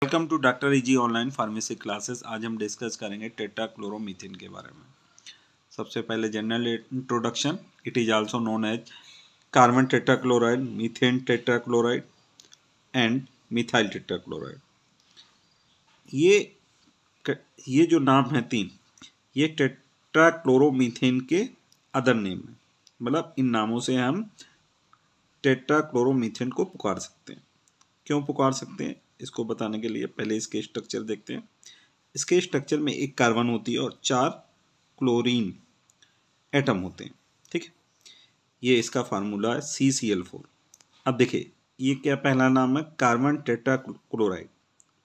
Welcome to doctor easy online pharmacy classes. आज हम discuss करेंगे टेट्राक्लोरोमीथेन के बारे में। सबसे पहले general introduction. It is also known as carbon tetrachloride, methane tetrachloride and methyl tetrachloride. ये जो नाम है तीन, ये टेट्राक्लोरोमीथेन के अदर नेम है। मतलब इन नामों से हम टेट्राक्लोरोमीथेन को पुकार सकते हैं। क्यों पुकार सकते हैं, इसको बताने के लिए पहले इसके स्ट्रक्चर देखते हैं। इसके स्ट्रक्चर में एक कार्बन होती है और 4 क्लोरीन एटम होते हैं। ठीक है, ये इसका फार्मूला है CCl4। अब देखिए, ये क्या पहला नाम है, कार्बन टेट्राक्लोराइड।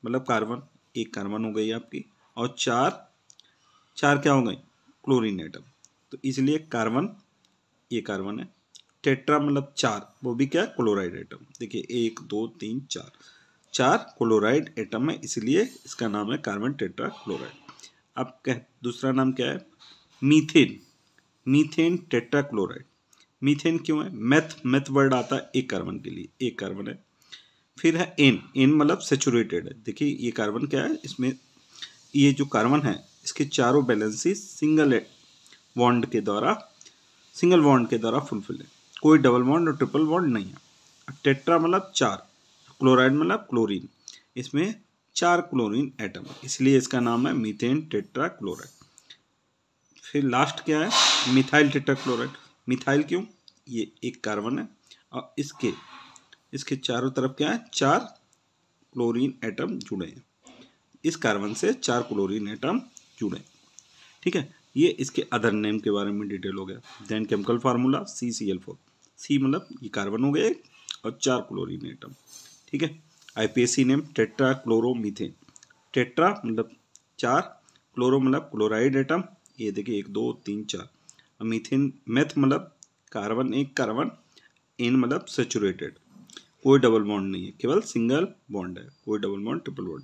मतलब कार्बन, एक कार्बन हो गई आपकी, और चार क्या हो गई, क्लोरीन एटम। तो इसलिए कार्बन, ये कार्बन है। टेट्रा मतलब 4, वो भी क्या, क्लोराइड एटम। देखिए 1 2 3 4 क्लोराइड एटम है, इसलिए इसका नाम है कार्बन टेट्राक्लोराइड। अब क्या दूसरा नाम क्या है, मीथेन टेट्राक्लोराइड। मीथेन क्यों है, मेथ वर्ड आता है एक कार्बन के लिए, एक कार्बन है। फिर है एन मतलब सेचुरेटेड है। देखिए ये कार्बन क्या है, इसमें ये जो कार्बन है इसके चारों वैलेंसी सिंगल बॉन्ड के द्वारा फुलफिल है। कोई डबल बॉन्ड और ट्रिपल बॉन्ड नहीं है। टेट्रा मतलब 4, क्लोराइड मतलब क्लोरीन, इसमें 4 क्लोरीन एटम है, इसलिए इसका नाम है मीथेन टेट्राक्लोराइड। फिर लास्ट क्या है, मिथाइल टेट्राक्लोराइड। मिथाइल क्यों, ये एक कार्बन है और इसके चारों तरफ क्या है, 4 क्लोरीन एटम जुड़े हैं। इस कार्बन से 4 क्लोरीन एटम जुड़े। ठीक है, ये इसके अदर नेम के बारे में डिटेल हो गया। Then chemical formula CCl4। सी मतलब ये कार्बन हो गए और 4 क्लोरीन एटम। ठीक है, IPSC नेम टेट्राक्लोरोमीथेन। टेट्रा मतलब 4, क्लोरो मतलब क्लोराइड एटम, ये देखिए 1 2 3 4। मीथेन मेथ मतलब कार्बन, एक कार्बन, एन मतलब सेचुरेटेड, कोई डबल बॉन्ड नहीं है, केवल सिंगल बॉन्ड है, कोई डबल बॉन्ड ट्रिपल बॉन्ड।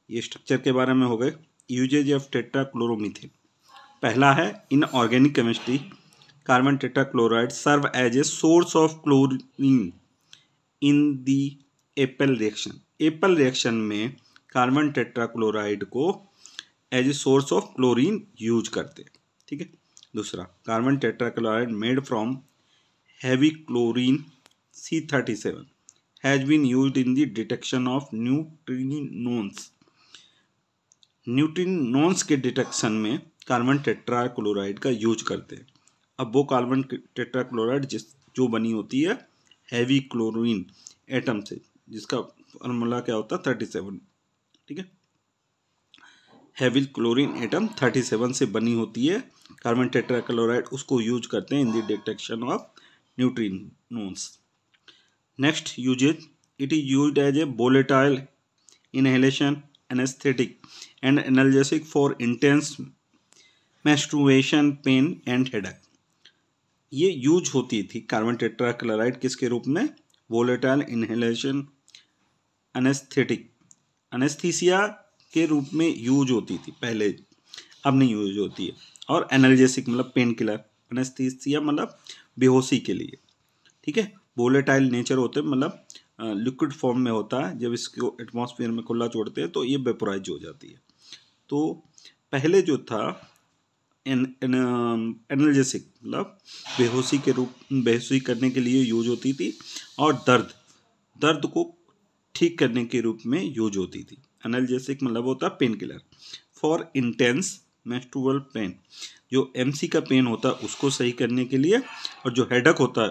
ये स्ट्रक्चर के बारे में हो गए। Uses of tetrachloromethane. पहला है, in organic chemistry carbon tetrachloride serve as a source of chlorine in the Appel reaction. Appel reaction में कार्बन टेट्राक्लोराइड को as a source of chlorine use करते हैं। ठीक है, दूसरा, carbon tetrachloride made from heavy chlorine C37 has been used in the detection of neutrinos. Neutrinos के detection में carbon tetrachloride का यूज करते हैं। अब वो कार्बन टेट्राक्लोराइड जो बनी होती है हैवी क्लोरीन एटम से, जिसका फॉर्मूला क्या होता है 37। ठीक है, हैवी क्लोरीन एटम 37 से बनी होती है कार्बन टेट्राक्लोराइड, उसको यूज करते हैं in the detection of neutrinos. Next uses, it is used as a volatile inhalation, anesthetic and analgesic for intense menstruation pain and headache। ये यूज होती थी कार्बन टेट्राक्लोराइड किसके रूप में, वोलेटाइल इनहेलेशन, एनेस्थेटिक, एनेस्थीसिया के रूप में यूज होती थी पहले, अब नहीं यूज होती है। और एनाल्जेसिक मतलब पेन किलर, एनेस्थीसिया मतलब बेहोशी के लिए। ठीक है, वोलेटाइल नेचर होते हैं, मतलब लिक्विड फॉर्म में होता है, जब इसको एटमॉस्फेयर में खुला छोड़ते हैं तो ये वेपोराइज हो जाती है। तो पहले जो था एनाल्जेसिक मतलब बेहोशी करने के लिए यूज होती थी, और दर्द को ठीक करने के रूप में यूज होती थी। एनाल्जेसिक मतलब होता है pain killer. For intense menstrual pain, जो MC का पेन होता है उसको सही करने के लिए, और जो हेडेक होता है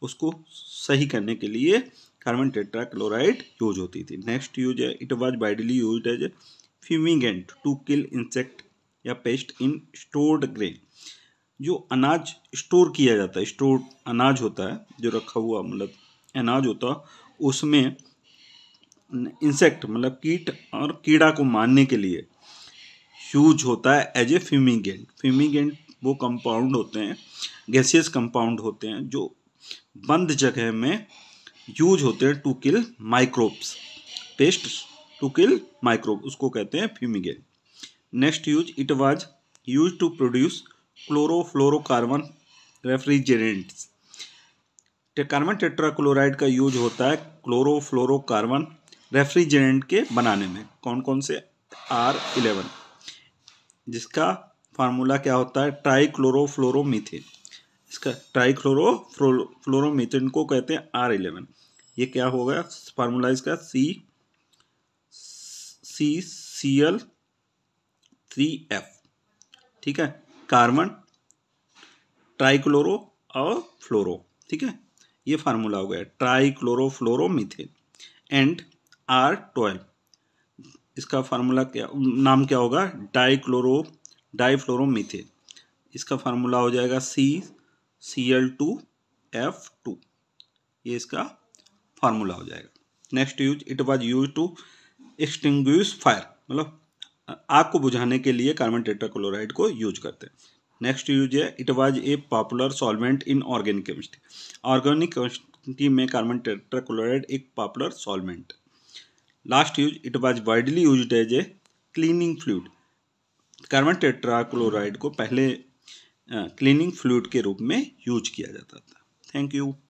उसको सही करने के लिए कार्बन टेट्राक्लोराइड यूज होती थी। नेक्स्ट यूज है, it was widely used as a fumigant to kill insect या पेस्ट इन स्टोर्ड ग्रेन। जो अनाज स्टोर किया जाता है, स्टोर अनाज होता है जो रखा हुआ, मतलब अनाज होता है, उसमें इंसेक्ट मतलब कीट और कीड़ा को मारने के लिए यूज होता है एज ए फ्यूमिगेंट। फ्यूमिगेंट वो कंपाउंड होते हैं, गैसियस कंपाउंड होते हैं, जो बंद जगह में यूज होते हैं to kill microbes, pest to kill microbe, उसको कहते हैं fumigant. Next use, it was use to produce chlorofluorocarbon refrigerants. Carbon tetrachloride का यूज होता है क्लोरोफ्लोरोकार्बन रेफ्रिजरेंट के बनाने में। कौन कौन से? R11, जिसका फार्मूला क्या होता है? ट्राइक्लोरोफ्लोरोमीथेन। इसका ट्राइक्लोरोफ्लोरोमीथेन को कहते हैं R11। ये क्या होगा फार्मूला इसका? CCl3F। ठीक है, कार्बन, ट्राइक्लोरो और फ्लोरो। ठीक है, ये फार्मूला हो गया ट्राइक्लोरोफ्लोरोमीथेन। एंड R12, इसका फार्मूला क्या, नाम क्या होगा? डाइफ्लोरोमीथेन। इसका फार्मूला हो जाएगा CCl2F2। ये इसका फार्मूला हो जाएगा। Next use, it was use to extinguish fire, मतलब आग को बुझाने के लिए कार्बन टेट्राक्लोराइड को यूज करते हैं। नेक्स्ट यूज है, it was a popular solvent in organic chemistry. Organic chemistry में कार्बन टेट्राक्लोराइड एक popular solvent. Last use, it was widely used as a cleaning fluid. Carbon tetrachloride को पहले cleaning fluid के रूप में यूज किया जाता था। Thank you.